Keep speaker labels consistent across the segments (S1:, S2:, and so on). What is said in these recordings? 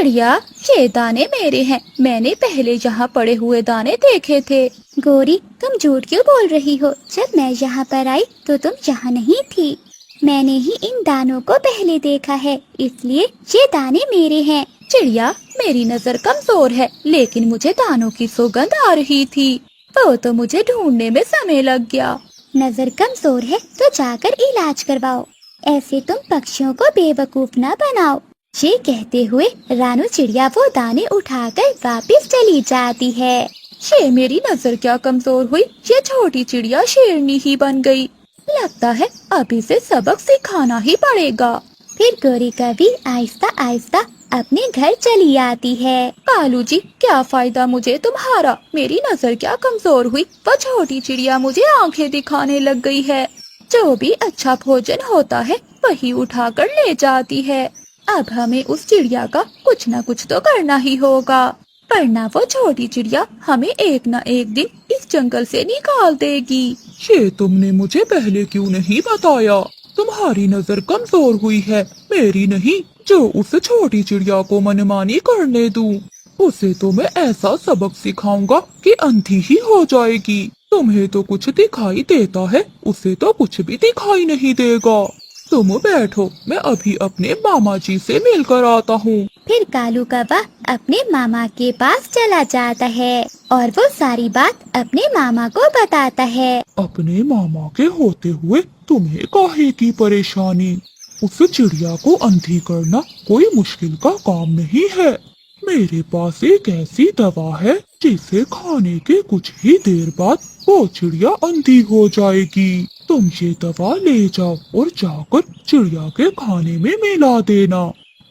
S1: चिड़िया, ये दाने मेरे हैं। मैंने पहले यहाँ पड़े हुए दाने देखे थे।
S2: गोरी, तुम झूठ क्यों बोल रही हो? जब मैं यहाँ पर आई तो तुम यहाँ नहीं थी। मैंने ही इन दानों को पहले देखा है, इसलिए ये दाने मेरे हैं।
S1: चिड़िया, मेरी नजर कमजोर है, लेकिन मुझे दानों की सुगंध आ रही थी। वो तो मुझे ढूंढने में समय लग गया।
S2: नजर कमजोर है तो जाकर इलाज करवाओ। ऐसे तुम पक्षियों को बेवकूफ ना बनाओ। ये कहते हुए रानू चिड़िया वो दाने उठाकर वापस चली जाती है।
S1: ये मेरी नजर क्या कमजोर हुई, ये छोटी चिड़िया शेरनी ही बन गई। लगता है अब इसे सबक सिखाना ही पड़ेगा।
S2: फिर गोरी कभी आहिस्ता आहिस्ता अपने घर चली आती है।
S1: कालू जी, क्या फायदा मुझे तुम्हारा, मेरी नजर क्या कमजोर हुई, वो छोटी चिड़िया मुझे आंखें दिखाने लग गई है। जो भी अच्छा भोजन होता है वही उठाकर ले जाती है। अब हमें उस चिड़िया का कुछ न कुछ तो करना ही होगा, वरना वो छोटी चिड़िया हमें एक न एक दिन इस जंगल से निकाल देगी।
S3: ये तुमने मुझे पहले क्यों नहीं बताया? तुम्हारी नजर कमजोर हुई है, मेरी नहीं, जो उस छोटी चिड़िया को मनमानी करने दूं। उसे तो मैं ऐसा सबक सिखाऊंगा कि अंधी ही हो जाएगी। तुम्हें तो कुछ दिखाई देता है, उसे तो कुछ भी दिखाई नहीं देगा। तुम बैठो, मैं अभी अपने मामा जी से मिलकर आता हूँ।
S2: फिर कालू कौवा अपने मामा के पास चला जाता है और वो सारी बात अपने मामा को बताता है।
S3: अपने मामा के होते हुए तुम्हें काहे की परेशानी? उस चिड़िया को अंधी करना कोई मुश्किल का काम नहीं है। मेरे पास एक ऐसी दवा है जिसे खाने के कुछ ही देर बाद वो चिड़िया अंधी हो जाएगी। तुम ये दवा ले जाओ और जाकर चिड़िया के खाने में मिला देना।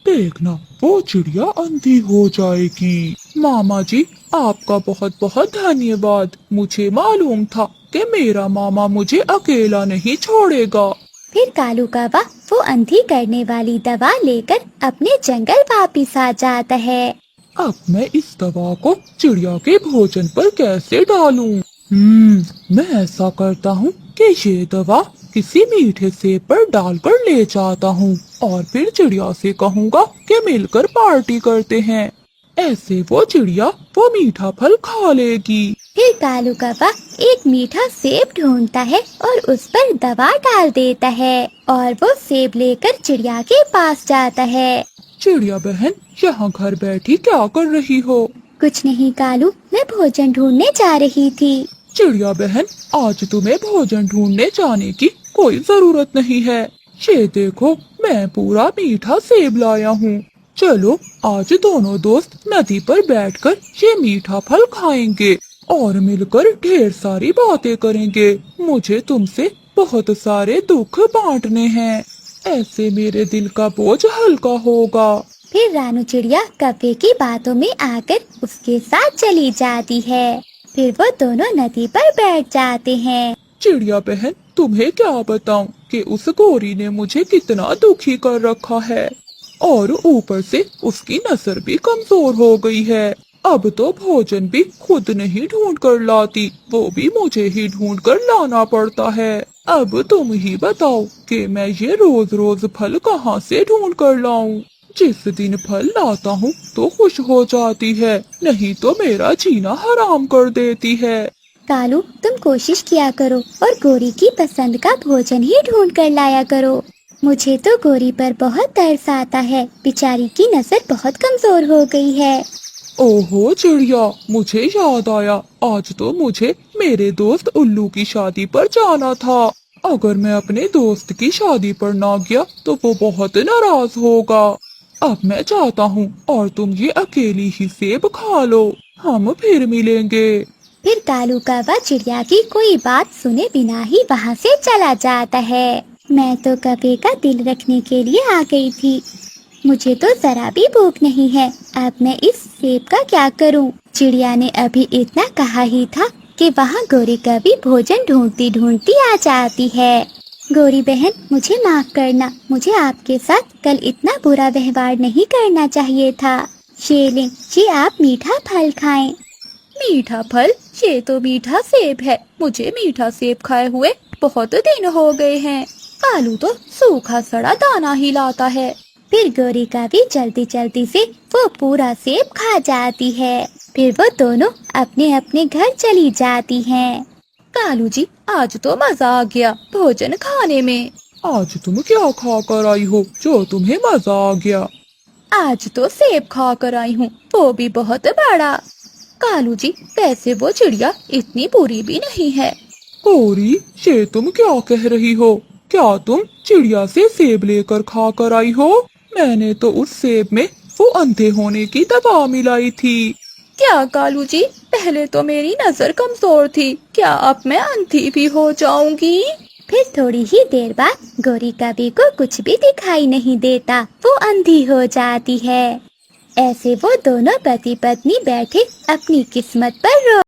S3: देखना वो चिड़िया अंधी हो जाएगी। मामा जी, आपका बहुत बहुत धन्यवाद। मुझे मालूम था कि मेरा मामा मुझे अकेला नहीं छोड़ेगा।
S2: फिर कालू कौवा वो अंधी करने वाली दवा लेकर अपने जंगल वापिस आ जाता है।
S3: अब मैं इस दवा को चिड़िया के भोजन पर कैसे डालूं? मैं ऐसा करता हूँ कि ये दवा किसी मीठे सेब पर डालकर ले जाता हूँ और फिर चिड़िया से कहूँगा कि मिलकर पार्टी करते हैं। ऐसे वो चिड़िया वो मीठा फल खा लेगी।
S2: फिर कालू कौवा एक मीठा सेब ढूंढता है और उस पर दवा डाल देता है और वो सेब लेकर चिड़िया के पास जाता है।
S3: चिड़िया बहन, यहाँ घर बैठी क्या कर रही हो?
S2: कुछ नहीं कालू, मैं भोजन ढूंढने जा रही थी।
S3: चिड़िया बहन, आज तुम्हें भोजन ढूंढने जाने की कोई जरूरत नहीं है। ये देखो, मैं पूरा मीठा सेब लाया हूँ। चलो आज दोनों दोस्त नदी पर बैठकर ये मीठा फल खाएंगे और मिलकर ढेर सारी बातें करेंगे। मुझे तुमसे बहुत सारे दुख बांटने हैं, ऐसे मेरे दिल का बोझ हल्का होगा।
S2: फिर रानू चिड़िया कौवे की बातों में आकर उसके साथ चली जाती है। फिर वो दोनों नदी पर बैठ जाते हैं।
S3: चिड़िया बहन, तुम्हें क्या बताऊं कि उस गोरी ने मुझे कितना दुखी कर रखा है और ऊपर से उसकी नजर भी कमजोर हो गई है। अब तो भोजन भी खुद नहीं ढूंढ कर लाती, वो भी मुझे ही ढूंढ कर लाना पड़ता है। अब तुम ही बताओ कि मैं ये रोज रोज फल कहाँ से ढूंढ कर लाऊं? जिस दिन फल लाता हूँ तो खुश हो जाती है, नहीं तो मेरा जीना हराम कर देती है।
S2: कालू, तुम कोशिश किया करो और गोरी की पसंद का भोजन ही ढूंढ कर लाया करो। मुझे तो गोरी पर बहुत तरस आता है, बेचारी की नजर बहुत कमजोर हो गई है।
S3: ओहो चिड़िया, मुझे याद आया, आज तो मुझे मेरे दोस्त उल्लू की शादी पर जाना था। अगर मैं अपने दोस्त की शादी पर ना गया तो वो बहुत नाराज होगा। अब मैं जाता हूँ और तुम ये अकेली ही सेब खा लो, हम फिर मिलेंगे।
S2: फिर कालू कौवा चिड़िया की कोई बात सुने बिना ही वहाँ से चला जाता है। मैं तो कौवे का दिल रखने के लिए आ गई थी, मुझे तो जरा भी भूख नहीं है। अब मैं इस सेब का क्या करूं? चिड़िया ने अभी इतना कहा ही था कि वहाँ गोरी कौवी भोजन ढूंढती ढूंढती आ जाती है। गोरी बहन, मुझे माफ करना, मुझे आपके साथ कल इतना बुरा व्यवहार नहीं करना चाहिए था। ये लें, ये आप मीठा फल खाएं।
S1: मीठा फल? ये तो मीठा सेब है, मुझे मीठा सेब खाए हुए बहुत दिन हो गए हैं। कालू तो सूखा सड़ा दाना ही लाता है।
S2: پھر گوری کا بھی جلدی جلدی سے وہ پورا سیب کھا جاتی ہے. پھر وہ دونوں اپنے اپنے گھر چلی جاتی ہیں.
S1: کالو جی آج تو مزہ آ گیا بھوجن کھانے میں.
S3: آج تم کیا کھا کر آئی ہو جو تمہیں مزہ آ گیا؟
S1: آج تو سیب کھا کر آئی ہوں وہ بھی بہت بڑا. کالو جی ویسے وہ چڑیا اتنی بری بھی نہیں ہے.
S3: گوری یہ تم کیا کہہ رہی ہو؟ کیا تم چڑیا سے سیب لے کر کھا کر آئی ہو؟ میں نے تو اس سیب میں وہ اندھے ہونے کی دوا ملائی تھی.
S1: کیا کالو جی پہلے تو میری نظر کمزور تھی کیا اب میں اندھی بھی ہو جاؤں گی؟
S2: پھر تھوڑی ہی دیر بعد گوری کبھی کو کچھ بھی دکھائی نہیں دیتا، وہ اندھی ہو جاتی ہے. ایسے وہ دونوں پتی پتنی بیٹھے اپنی قسمت پر رو